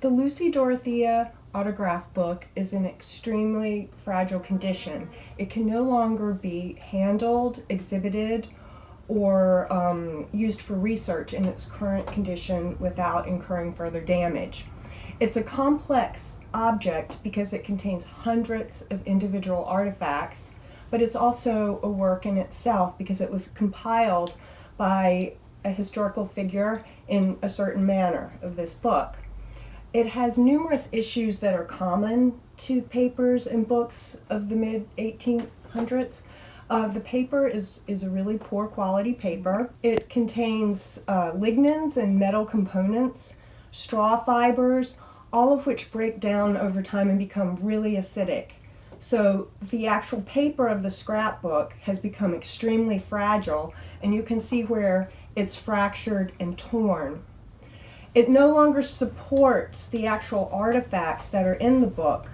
The Lucy Dorothea autograph book is in extremely fragile condition. It can no longer be handled, exhibited, or used for research in its current condition without incurring further damage. It's a complex object because it contains hundreds of individual artifacts, but it's also a work in itself because it was compiled by a historical figure in a certain manner of this book. It has numerous issues that are common to papers and books of the mid-1800s. The paper is a really poor quality paper. It contains lignins and metal components, straw fibers, all of which break down over time and become really acidic. So the actual paper of the scrapbook has become extremely fragile, and you can see where it's fractured and torn. It no longer supports the actual artifacts that are in the book,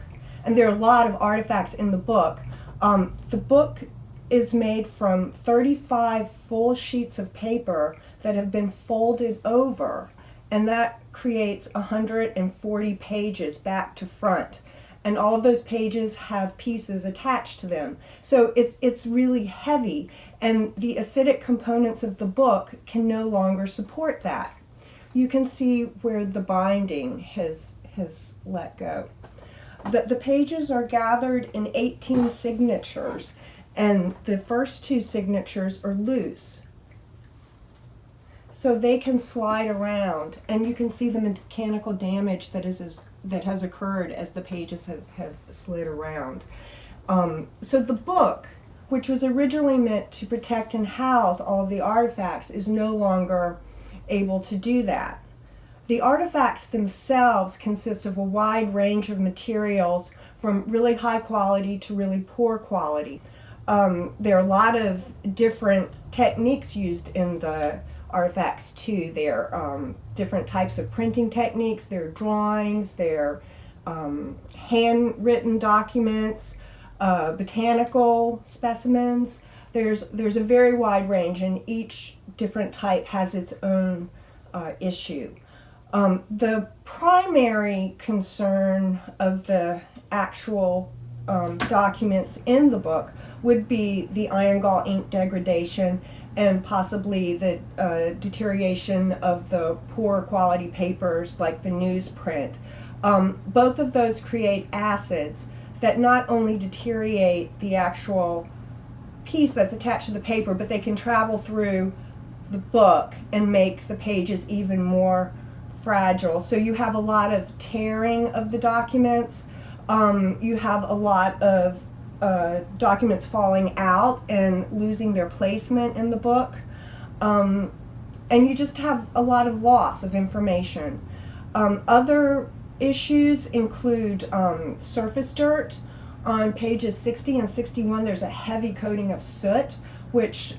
and there are a lot of artifacts in the book. The book is made from 35 full sheets of paper that have been folded over, and that creates 140 pages back to front, and all of those pages have pieces attached to them. So it's really heavy, and the acidic components of the book can no longer support that. You can see where the binding has let go. The pages are gathered in 18 signatures, and the first two signatures are loose. So they can slide around, and you can see the mechanical damage that has occurred as the pages have slid around. So the book, which was originally meant to protect and house all of the artifacts, is no longer able to do that. The artifacts themselves consist of a wide range of materials from really high quality to really poor quality. There are a lot of different techniques used in the artifacts too. There are different types of printing techniques, there are drawings, there are handwritten documents, botanical specimens. There's a very wide range, and each different type has its own issue. The primary concern of the actual documents in the book would be the iron gall ink degradation and possibly the deterioration of the poor quality papers like the newsprint. Both of those create acids that not only deteriorate the actual piece that's attached to the paper, but they can travel through the book and make the pages even more fragile. So you have a lot of tearing of the documents. You have a lot of documents falling out and losing their placement in the book. And you just have a lot of loss of information. Other issues include surface dirt. On pages 60 and 61, there's a heavy coating of soot, which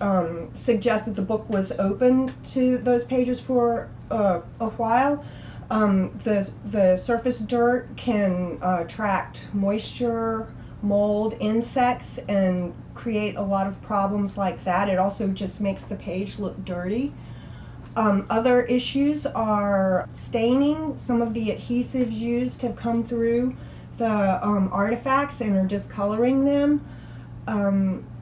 suggests that the book was open to those pages for a while. The surface dirt can attract moisture, mold, insects, and create a lot of problems like that. It also just makes the page look dirty. Other issues are staining. Some of the adhesives used have come through the artifacts and are discoloring them.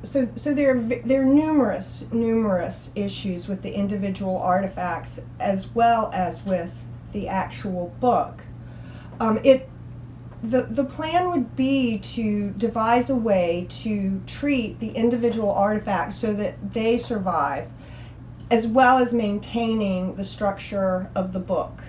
So there are numerous issues with the individual artifacts as well as with the actual book. The plan would be to devise a way to treat the individual artifacts so that they survive, as well as maintaining the structure of the book.